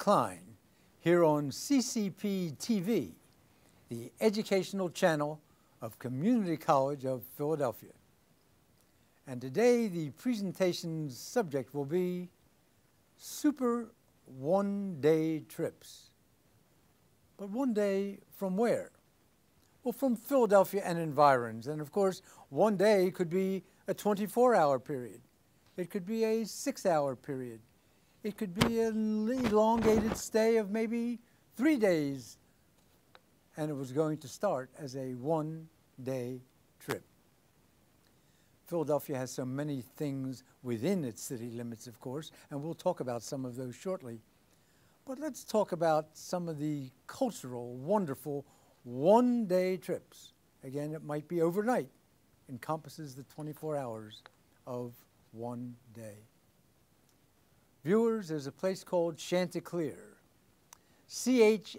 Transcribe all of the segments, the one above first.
Klein here on CCP TV, the educational channel of Community College of Philadelphia. And today the presentation's subject will be super one-day trips. But one day from where? Well, from Philadelphia and environs. And of course, one day could be a 24-hour period. It could be a 6-hour period. It could be an elongated stay of maybe 3 days. And it was going to start as a one-day trip. Philadelphia has so many things within its city limits, of course, and we'll talk about some of those shortly. But let's talk about some of the cultural, wonderful one-day trips. Again, it might be overnight, encompasses the 24 hours of one day. Viewers, there's a place called Chanticleer. Chanticleer.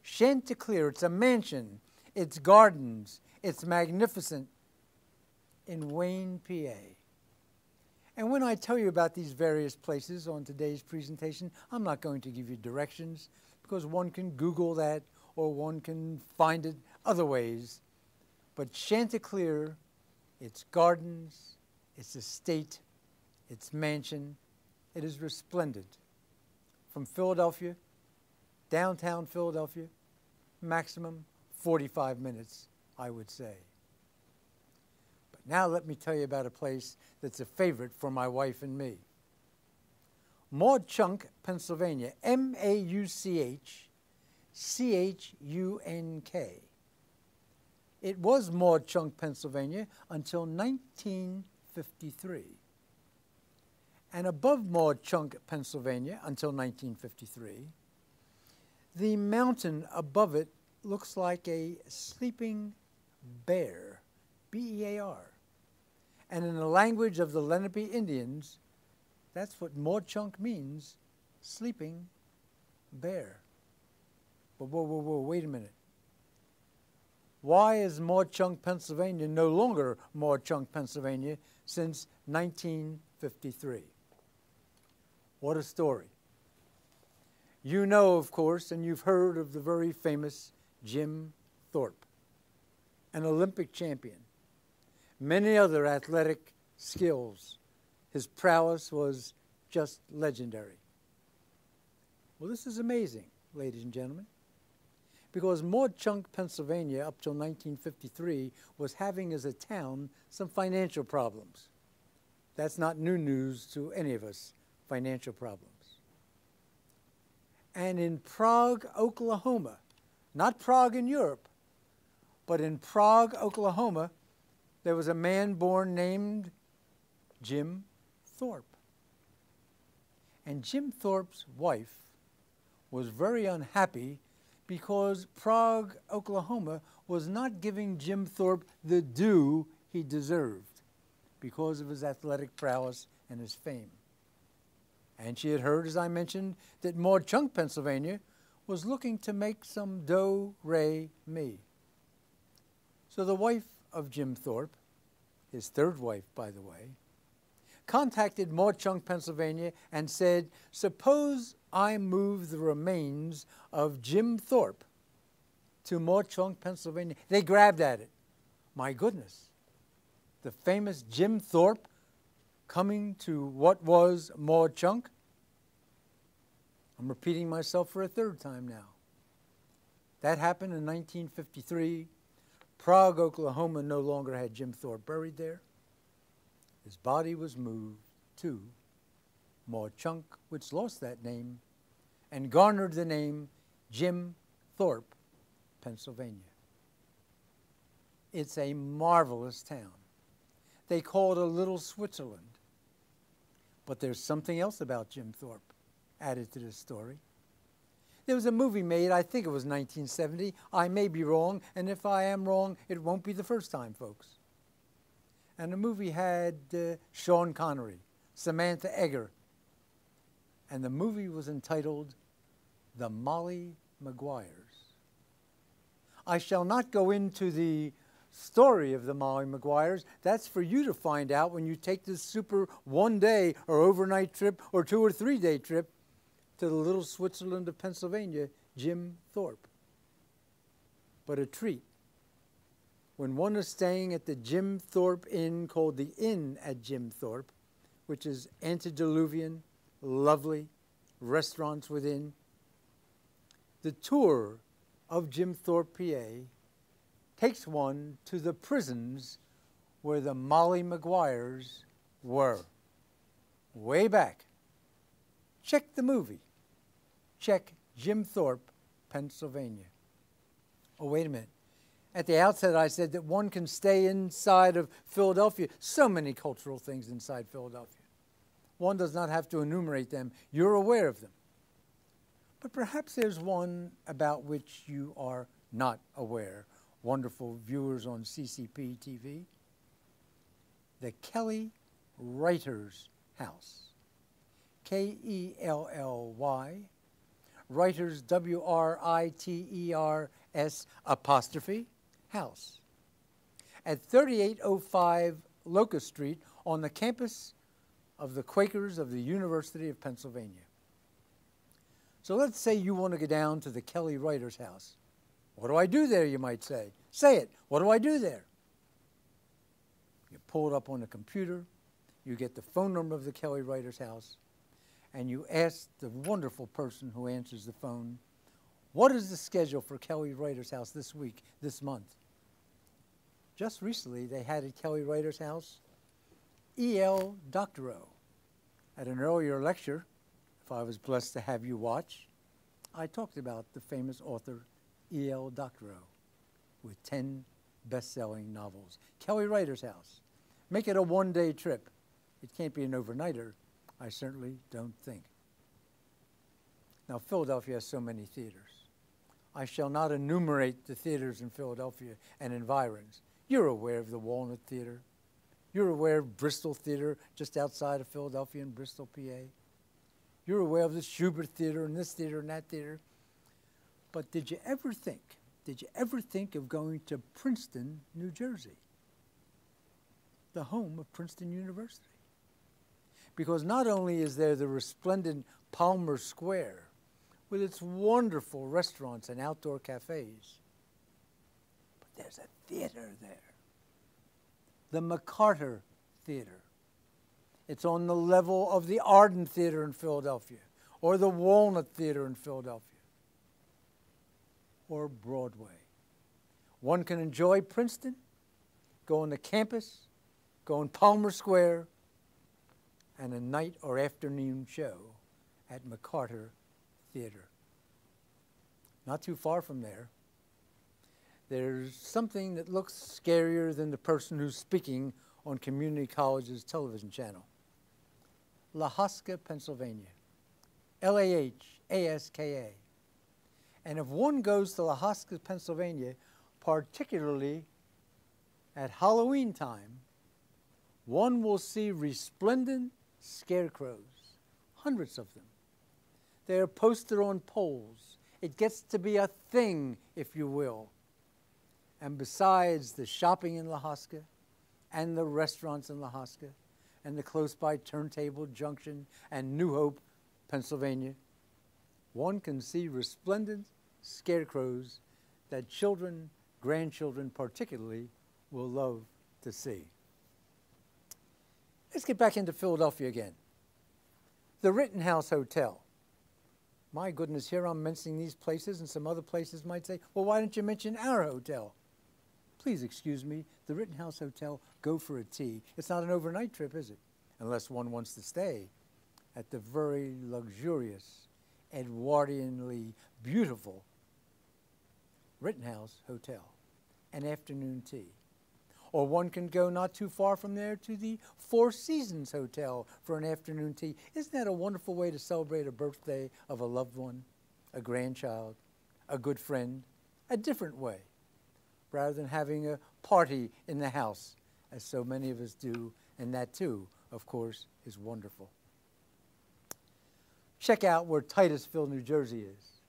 Chanticleer, it's a mansion, it's gardens, it's magnificent in Wayne, PA. And when I tell you about these various places on today's presentation, I'm not going to give you directions because one can Google that or one can find it other ways. But Chanticleer, its gardens, its estate, its mansion, it is resplendent. From Philadelphia, downtown Philadelphia, maximum 45 minutes, I would say. But now let me tell you about a place that's a favorite for my wife and me. Mauchunk, Pennsylvania, Mauchchunk. It was Mauchunk, Pennsylvania until 1953. And above Mauchunk, Pennsylvania until 1953, the mountain above it looks like a sleeping bear, B-E-A-R. And in the language of the Lenape Indians, that's what Mauchunk means, sleeping bear. But whoa, wait a minute. Why is Mauchunk, Pennsylvania no longer Mauchunk, Pennsylvania since 1953? What a story. You know, of course, and you've heard of the very famous Jim Thorpe, an Olympic champion, many other athletic skills. His prowess was just legendary. Well, this is amazing, ladies and gentlemen, because Mauchunk, Pennsylvania, up till 1953, was having as a town some financial problems. That's not new news to any of us, financial problems. And in Prague, Oklahoma, not Prague in Europe, but in Prague, Oklahoma, there was a man born named Jim Thorpe. And Jim Thorpe's wife was very unhappy because Prague, Oklahoma was not giving Jim Thorpe the due he deserved because of his athletic prowess and his fame. And she had heard, as I mentioned, that Mauchunk, Pennsylvania was looking to make some do-re-mi. So the wife of Jim Thorpe, his third wife, by the way, contacted Mauchunk, Pennsylvania and said, suppose I move the remains of Jim Thorpe to Mauchunk, Pennsylvania. They grabbed at it. My goodness, the famous Jim Thorpe coming to what was Mauchunk? I'm repeating myself for a third time now. That happened in 1953. Prague, Oklahoma no longer had Jim Thorpe buried there. His body was moved to Mauchunk, which lost that name, and garnered the name Jim Thorpe, Pennsylvania. It's a marvelous town. They call it a little Switzerland. But there's something else about Jim Thorpe added to this story. There was a movie made, I think it was 1970. I may be wrong, and if I am wrong, it won't be the first time, folks. And the movie had Sean Connery, Samantha Eggar, and the movie was entitled The Molly Maguires. I shall not go into the story of the Molly Maguires, that's for you to find out when you take this super one-day or overnight trip or 2 or 3 day trip to the little Switzerland of Pennsylvania, Jim Thorpe. But a treat. When one is staying at the Jim Thorpe Inn, called the Inn at Jim Thorpe, which is antediluvian, lovely, restaurants within, the tour of Jim Thorpe, PA, takes one to the prisons where the Molly Maguires were. Way back. Check the movie. Check Jim Thorpe, Pennsylvania. Oh, wait a minute. At the outset, I said that one can stay inside of Philadelphia. So many cultural things inside Philadelphia. One does not have to enumerate them. You're aware of them. But perhaps there's one about which you are not aware. Wonderful viewers on CCP TV. The Kelly Writers House. K-E-L-L-Y. Writers, W-R-I-T-E-R-S apostrophe, house. At 3805 Locust Street on the campus of the Quakers of the University of Pennsylvania. So let's say you want to go down to the Kelly Writers House. What do I do there, you might say? Say it. What do I do there? You pull it up on the computer. You get the phone number of the Kelly Writers House. And you ask the wonderful person who answers the phone, what is the schedule for Kelly Writers House this week, this month? Just recently, they had at Kelly Writers House E.L. Doctorow. At an earlier lecture, if I was blessed to have you watch, I talked about the famous author E.L. Doctorow with 10 best-selling novels. Kelly Writers House. Make it a one-day trip. It can't be an overnighter. I certainly don't think. Now, Philadelphia has so many theaters. I shall not enumerate the theaters in Philadelphia and environs. You're aware of the Walnut Theater. You're aware of Bristol Theater, just outside of Philadelphia in Bristol, PA. You're aware of the Schubert Theater and this theater and that theater. But did you ever think of going to Princeton, New Jersey, the home of Princeton University? Because not only is there the resplendent Palmer Square with its wonderful restaurants and outdoor cafes, but there's a theater there, the McCarter Theater. It's on the level of the Arden Theater in Philadelphia, or the Walnut Theater in Philadelphia, or Broadway. One can enjoy Princeton, go on the campus, go on Palmer Square, and a night or afternoon show at McCarter Theater. Not too far from there, there's something that looks scarier than the person who's speaking on community college's television channel. Lahaska, Pennsylvania. L-A-H-A-S-K-A. And if one goes to Lahaska, Pennsylvania, particularly at Halloween time, one will see resplendent scarecrows, hundreds of them. They are posted on poles. It gets to be a thing, if you will. And besides the shopping in Lahaska and the restaurants in Lahaska and the close-by Turntable Junction and New Hope, Pennsylvania, one can see resplendent scarecrows that children, grandchildren particularly, will love to see. Let's get back into Philadelphia again. The Rittenhouse Hotel. My goodness, here I'm mentioning these places, and some other places might say, well, why don't you mention our hotel? Please excuse me, the Rittenhouse Hotel, go for a tea. It's not an overnight trip, is it? Unless one wants to stay at the very luxurious, Edwardianly beautiful Rittenhouse Hotel, an afternoon tea. Or one can go not too far from there to the Four Seasons Hotel for an afternoon tea. Isn't that a wonderful way to celebrate a birthday of a loved one, a grandchild, a good friend, a different way, rather than having a party in the house, as so many of us do, and that too, of course, is wonderful. Check out where Titusville, New Jersey is.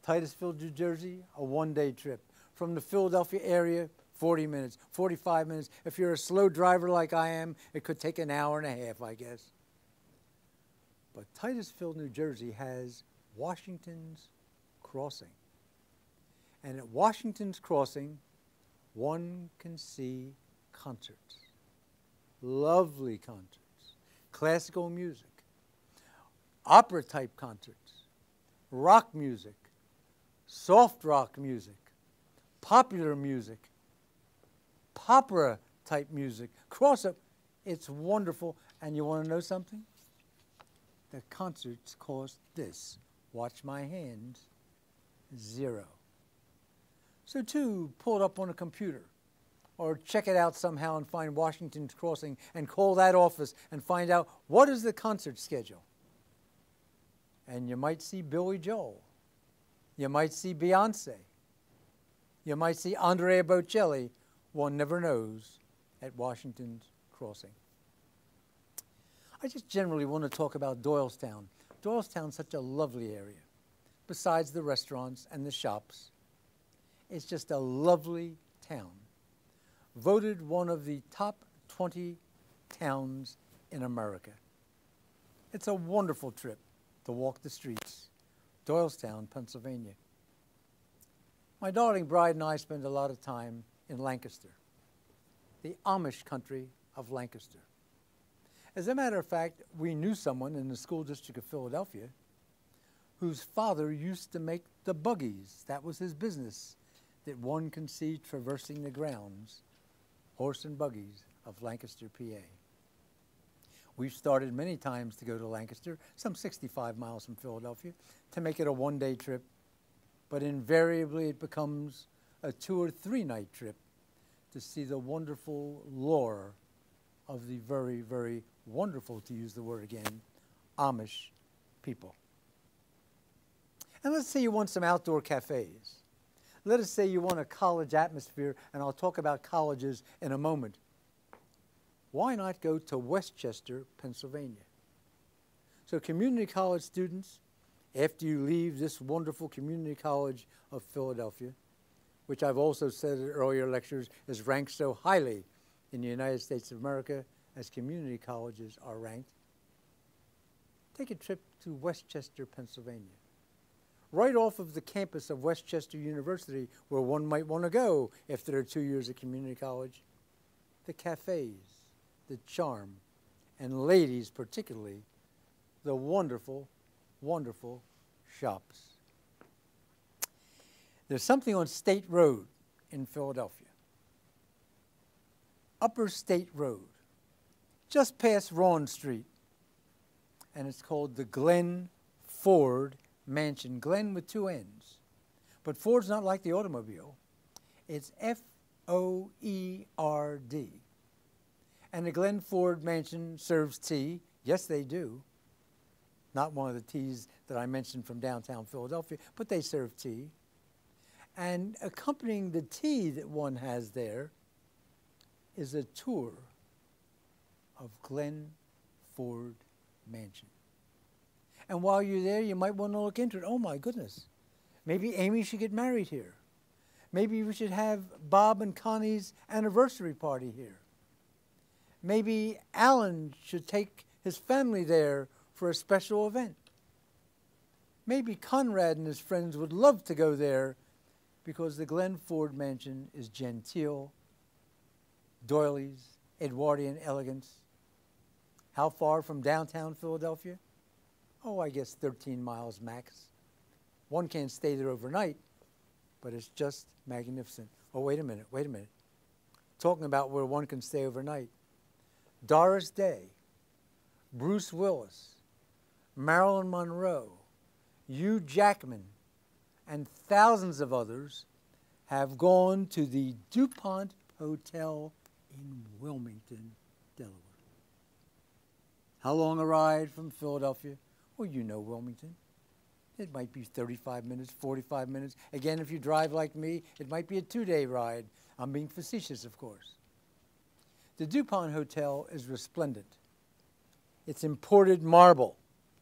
Titusville, New Jersey, a one-day trip. From the Philadelphia area, 40 minutes, 45 minutes. If you're a slow driver like I am, it could take an hour and a half, I guess. But Titusville, New Jersey has Washington's Crossing. And at Washington's Crossing, one can see concerts, lovely concerts, classical music, opera-type concerts, rock music, soft rock music, popular music, opera-type music, cross-up. It's wonderful. And you want to know something? The concerts cost this. Watch my hands. $0. So too, pull it up on a computer or check it out somehow and find Washington's Crossing and call that office and find out what is the concert schedule. And you might see Billy Joel. You might see Beyonce. You might see Andrea Bocelli. One never knows at Washington's Crossing. I just generally want to talk about Doylestown. Doylestown's such a lovely area. Besides the restaurants and the shops, it's just a lovely town. Voted one of the top 20 towns in America. It's a wonderful trip to walk the streets. Doylestown, Pennsylvania. My darling bride and I spend a lot of time in Lancaster, the Amish country of Lancaster. As a matter of fact, we knew someone in the school district of Philadelphia whose father used to make the buggies. That was his business that one can see traversing the grounds, horse and buggies of Lancaster, PA. We've started many times to go to Lancaster, some 65 miles from Philadelphia, to make it a one-day trip, but invariably it becomes a 2 or 3 night trip to see the wonderful lore of the very, very wonderful, to use the word again, Amish people. And let's say you want some outdoor cafes. Let us say you want a college atmosphere, and I'll talk about colleges in a moment. Why not go to Westchester, Pennsylvania? So community college students, after you leave this wonderful community college of Philadelphia, which I've also said in earlier lectures is ranked so highly in the United States of America as community colleges are ranked, take a trip to Westchester, Pennsylvania. Right off of the campus of Westchester University, where one might want to go after their 2 years of community college, the cafes, the charm, and ladies particularly, the wonderful, wonderful shops. There's something on State Road in Philadelphia, Upper State Road, just past Rawn Street, and it's called the Glenn Ford Mansion. Glenn with 2 N's. But Ford's not like the automobile. It's F-O-E-R-D. And the Glenn Ford Mansion serves tea. Yes, they do. Not one of the teas that I mentioned from downtown Philadelphia, but they serve tea. And accompanying the tea that one has there is a tour of Glenn Ford Mansion. And while you're there, you might want to look into it. Oh, my goodness. Maybe Amy should get married here. Maybe we should have Bob and Connie's anniversary party here. Maybe Alan should take his family there for a special event. Maybe Conrad and his friends would love to go there because the Glenn Ford Mansion is genteel, doilies, Edwardian elegance. How far from downtown Philadelphia? Oh, I guess 13 miles max. One can't stay there overnight, but it's just magnificent. Oh, wait a minute. Talking about where one can stay overnight. Doris Day, Bruce Willis, Marilyn Monroe, Hugh Jackman, and thousands of others have gone to the DuPont Hotel in Wilmington, Delaware. How long a ride from Philadelphia? Well, you know Wilmington. It might be 35 minutes, 45 minutes. Again, if you drive like me, it might be a 2-day ride. I'm being facetious, of course. The DuPont Hotel is resplendent. It's imported marble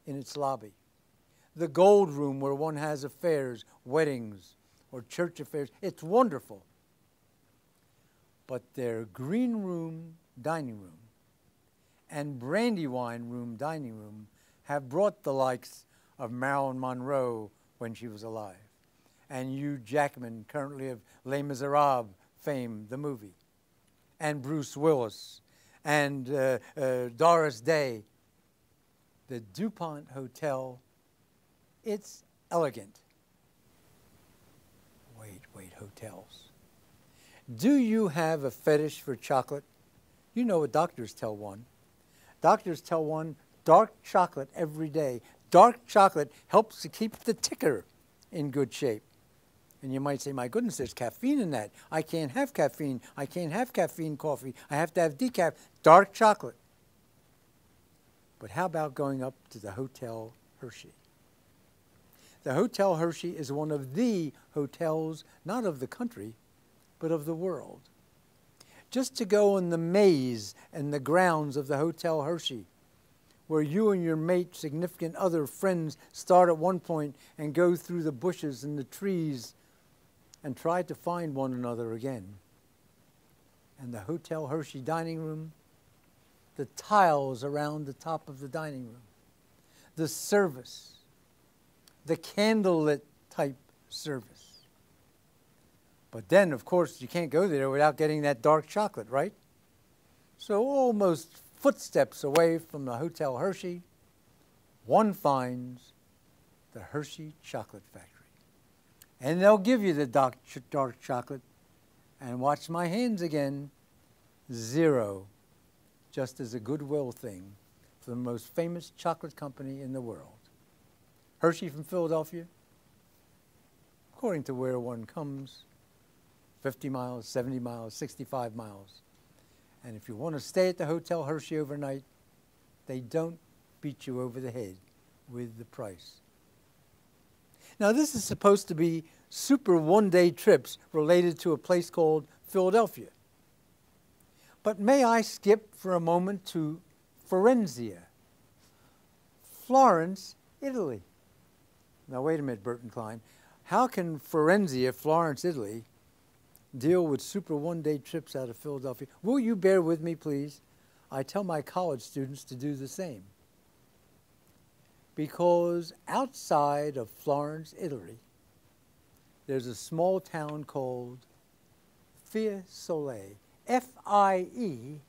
in its lobby. The gold room where one has affairs, weddings, or church affairs, it's wonderful. but their green room dining room and Brandywine room dining room have brought the likes of Marilyn Monroe when she was alive, and Hugh Jackman, currently of Les Miserables fame, the movie, and Bruce Willis, and Doris Day. The DuPont Hotel, it's elegant. Wait, hotels. Do you have a fetish for chocolate? You know what doctors tell one. Doctors tell one dark chocolate every day. Dark chocolate helps to keep the ticker in good shape. And you might say, my goodness, there's caffeine in that. I can't have caffeine. I can't have caffeine coffee. I have to have decaf. Dark chocolate. But how about going up to the Hotel Hershey? The Hotel Hershey is one of the hotels, not of the country, but of the world. Just to go in the maze and the grounds of the Hotel Hershey, where you and your mate, significant other, friends start at one point and go through the bushes and the trees and try to find one another again. And the Hotel Hershey dining room, the tiles around the top of the dining room, the service, the candlelit type service. But then, of course, you can't go there without getting that dark chocolate, right? So almost footsteps away from the Hotel Hershey, one finds the Hershey Chocolate Factory. And they'll give you the dark chocolate. And watch my hands again, 0, just as a goodwill thing for the most famous chocolate company in the world. Hershey from Philadelphia, according to where one comes, 50 miles, 70 miles, 65 miles. And if you want to stay at the Hotel Hershey overnight, they don't beat you over the head with the price. Now, this is supposed to be super one-day trips related to a place called Philadelphia. But may I skip for a moment to Firenze, Florence, Italy. Now, wait a minute, Burton Klein. How can Firenze, Florence, Italy, deal with super one-day trips out of Philadelphia? Will you bear with me, please? I tell my college students to do the same. Because outside of Florence, Italy, there's a small town called Fiesole, Fiesole,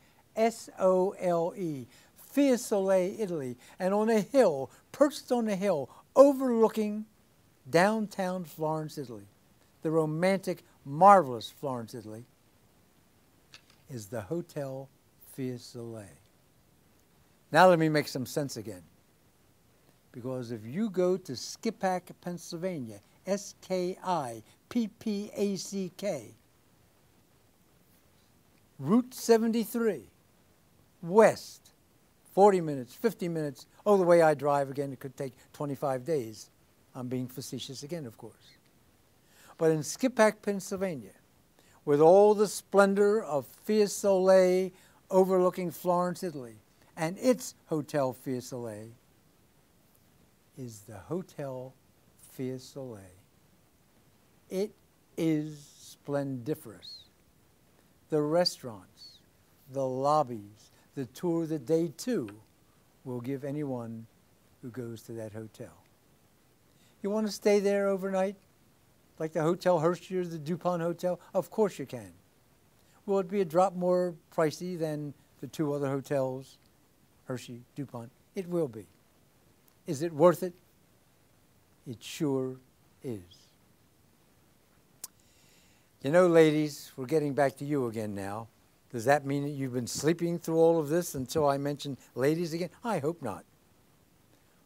Fiesole, Italy. And on a hill, perched on a hill, overlooking downtown Florence, Italy, the romantic, marvelous Florence, Italy, is the Hotel Fiesole. Now let me make some sense again. Because if you go to Skippack, Pennsylvania, Skippack, Route 73, west, 40 minutes, 50 minutes. Oh, the way I drive, again, it could take 25 days. I'm being facetious again, of course. But in Skippack, Pennsylvania, with all the splendor of Fiesole overlooking Florence, Italy, and its Hotel Fiesole, is the Hotel Fiesole. It is splendiferous. The restaurants, the lobbies, the tour of the day, too, will give anyone who goes to that hotel. You want to stay there overnight, like the Hotel Hershey or the DuPont Hotel? Of course you can. Will it be a drop more pricey than the two other hotels, Hershey, DuPont? It will be. Is it worth it? It sure is. You know, ladies, we're getting back to you again now. Does that mean that you've been sleeping through all of this until I mention ladies again? I hope not.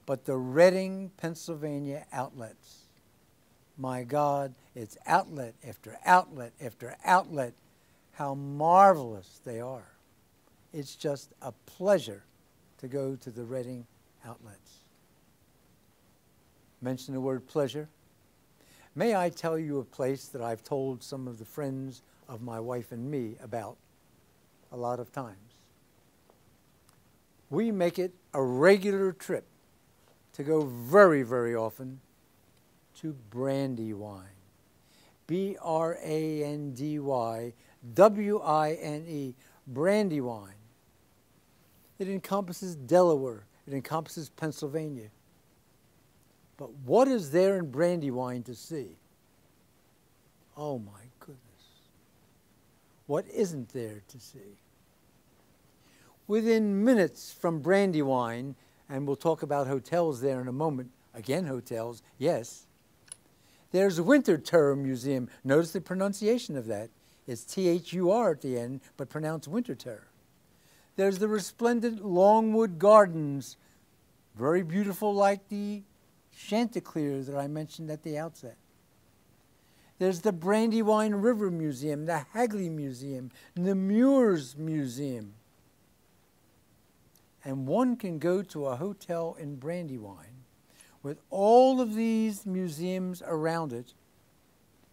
But the Reading, Pennsylvania outlets, my God, it's outlet after outlet after outlet. How marvelous they are. It's just a pleasure to go to the Reading outlets. Mention the word pleasure. May I tell you a place that I've told some of the friends of my wife and me about a lot of times. We make it a regular trip to go very, very often to Brandywine. Brandywine, Brandywine. It encompasses Delaware. It encompasses Pennsylvania. But what is there in Brandywine to see? Oh my goodness. What isn't there to see? Within minutes from Brandywine, and we'll talk about hotels there in a moment, again hotels, yes, there's Winterthur Museum. Notice the pronunciation of that. It's T-H-U-R at the end, but pronounced Winterthur. There's the resplendent Longwood Gardens, very beautiful like the Chanticleer that I mentioned at the outset. There's the Brandywine River Museum, the Hagley Museum, the Muirs Museum. And one can go to a hotel in Brandywine with all of these museums around it,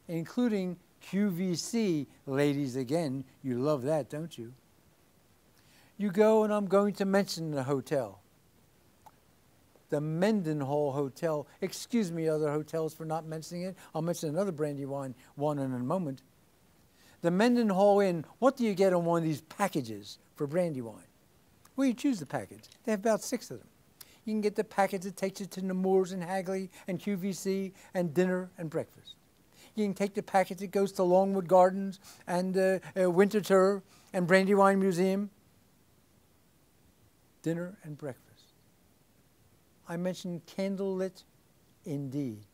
including QVC. Ladies, again, you love that, don't you? You go, and I'm going to mention the hotel. The Mendenhall Hotel. Excuse me, other hotels, for not mentioning it. I'll mention another Brandywine one in a moment. The Mendenhall Inn. What do you get on one of these packages for Brandywine? Well, you choose the package. They have about 6 of them. You can get the package that takes you to the Moors and Hagley and QVC and dinner and breakfast. You can take the package that goes to Longwood Gardens and Winterthur and Brandywine Museum. Dinner and breakfast. I mentioned candlelit indeed.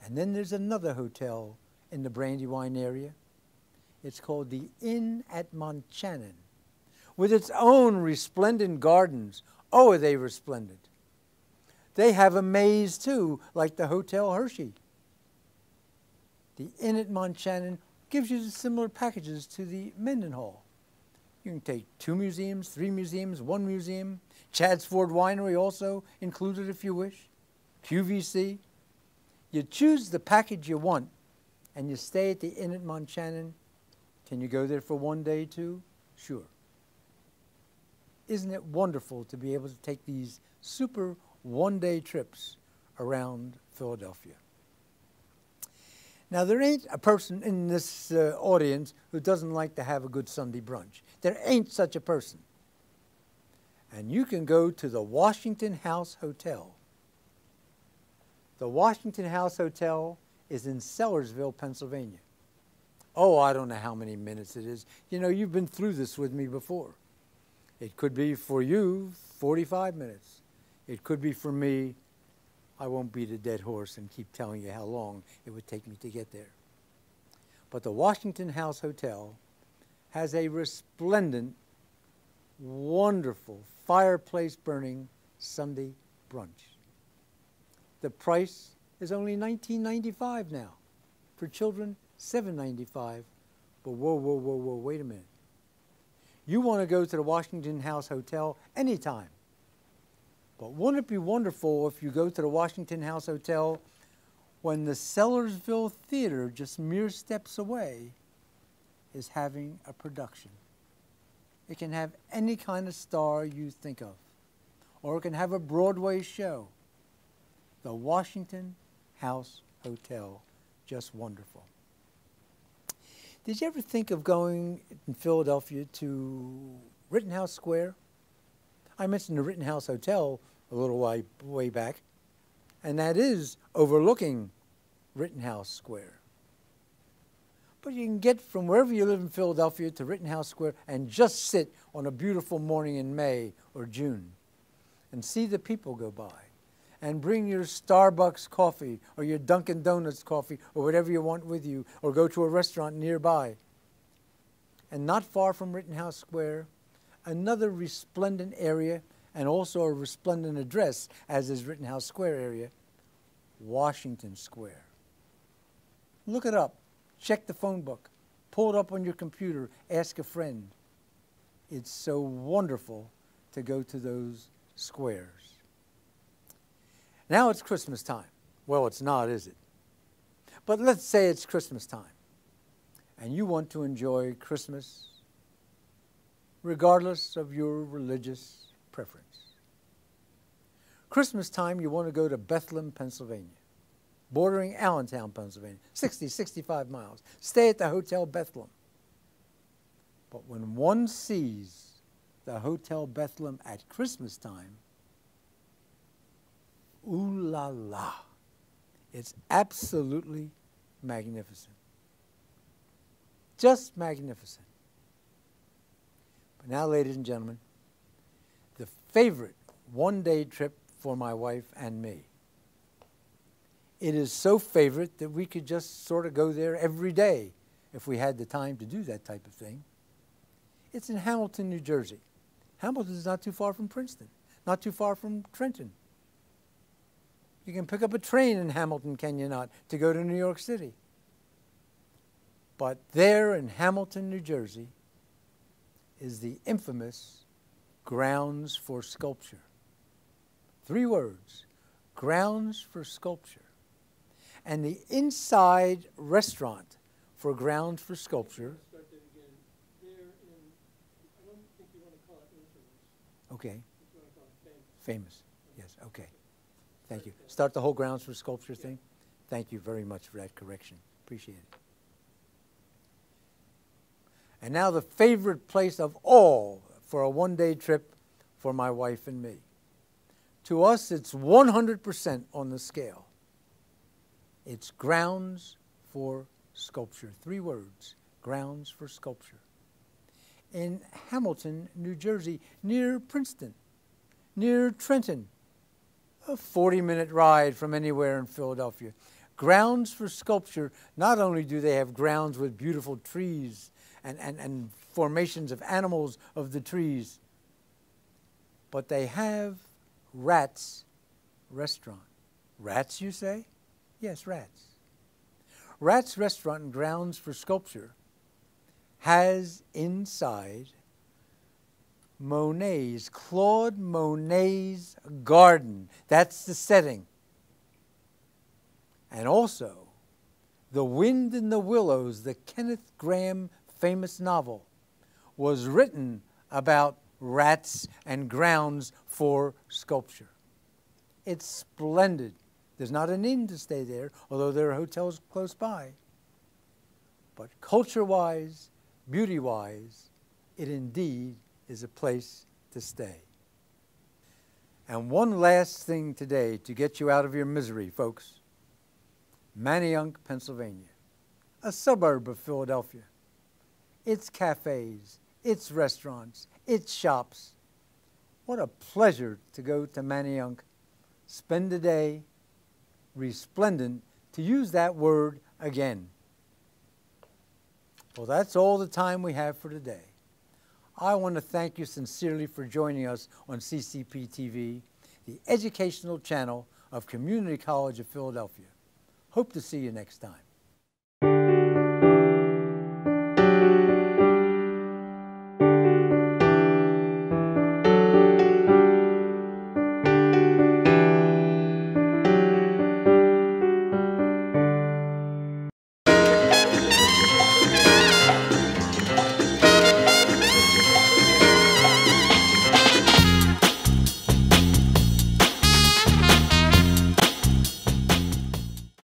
And then there's another hotel in the Brandywine area. It's called the Inn at Montchanin, with its own resplendent gardens. Oh, are they resplendent. They have a maze too, like the Hotel Hershey. The Inn at Montchanin gives you similar packages to the Mendenhall. You can take 2 museums, 3 museums, 1 museum. Chad's Ford Winery also included if you wish. QVC. You choose the package you want, and you stay at the Inn at Montchanin. Can you go there for 1 day too? Sure. Isn't it wonderful to be able to take these super 1-day trips around Philadelphia? Now, there ain't a person in this audience who doesn't like to have a good Sunday brunch. There ain't such a person. And you can go to the Washington House Hotel. The Washington House Hotel is in Sellersville, Pennsylvania. Oh, I don't know how many minutes it is. You know, you've been through this with me before. It could be for you 45 minutes. It could be for me, I won't beat a dead horse and keep telling you how long it would take me to get there. But the Washington House Hotel has a resplendent, wonderful, fireplace-burning Sunday brunch. The price is only $19.95 now. For children, $7.95. But whoa, whoa, whoa, whoa, wait a minute. You want to go to the Washington House Hotel anytime. But wouldn't it be wonderful if you go to the Washington House Hotel when the Sellersville Theater, just mere steps away, is having a production? It can have any kind of star you think of. Or it can have a Broadway show. The Washington House Hotel, just wonderful. Did you ever think of going in Philadelphia to Rittenhouse Square? I mentioned the Rittenhouse Hotel a little way back, and that is overlooking Rittenhouse Square. But you can get from wherever you live in Philadelphia to Rittenhouse Square and just sit on a beautiful morning in May or June and see the people go by, and bring your Starbucks coffee or your Dunkin' Donuts coffee or whatever you want with you, or go to a restaurant nearby. And not far from Rittenhouse Square, another resplendent area, and also a resplendent address, as is Rittenhouse Square area, Washington Square. Look it up. Check the phone book. Pull it up on your computer. Ask a friend. It's so wonderful to go to those squares. Now it's Christmas time. Well, it's not, is it? But let's say it's Christmas time, and you want to enjoy Christmas regardless of your religious preference. Christmas time, you want to go to Bethlehem, Pennsylvania. bordering Allentown, Pennsylvania, 60, 65 miles. Stay at the Hotel Bethlehem. But when one sees the Hotel Bethlehem at Christmas time, ooh la la, it's absolutely magnificent. Just magnificent. But now, ladies and gentlemen, the favorite one-day trip for my wife and me. It is so favorite that we could just sort of go there every day if we had the time to do that type of thing. It's in Hamilton, New Jersey. Hamilton is not too far from Princeton, not too far from Trenton. You can pick up a train in Hamilton, can you not, to go to New York City. But there in Hamilton, New Jersey, is the infamous Grounds for Sculpture. 3 words, Grounds for Sculpture. And the inside restaurant for Grounds for Sculpture. Start that again. There in, I don't think you want to call it infamous. Okay. You want to call it famous. Famous. Yes, okay. Thank you. Start the whole Grounds for Sculpture thing? Thank you very much for that correction. Appreciate it. And now the favorite place of all for a one-day trip for my wife and me. To us, it's 100% on the scale. It's Grounds for Sculpture. 3 words, Grounds for Sculpture. In Hamilton, New Jersey, near Princeton, near Trenton, a 40-minute ride from anywhere in Philadelphia. Grounds for Sculpture, not only do they have grounds with beautiful trees and formations of animals of the trees, but they have Rats Restaurant. Rats, you say? Yes, Rats. Rats Restaurant and Grounds for Sculpture has inside Monet's, Claude Monet's garden. That's the setting. And also, The Wind in the Willows, the Kenneth Grahame famous novel, was written about rats and grounds for sculpture. It's splendid. There's not an inn to stay there, although there are hotels close by. But culture-wise, beauty-wise, it indeed is a place to stay. And one last thing today to get you out of your misery, folks. Manayunk, Pennsylvania, a suburb of Philadelphia. Its cafes, its restaurants, its shops. What a pleasure to go to Manayunk, spend a day, resplendent, to use that word again. Well, that's all the time we have for today. I want to thank you sincerely for joining us on CCP TV, the educational channel of Community College of Philadelphia. Hope to see you next time.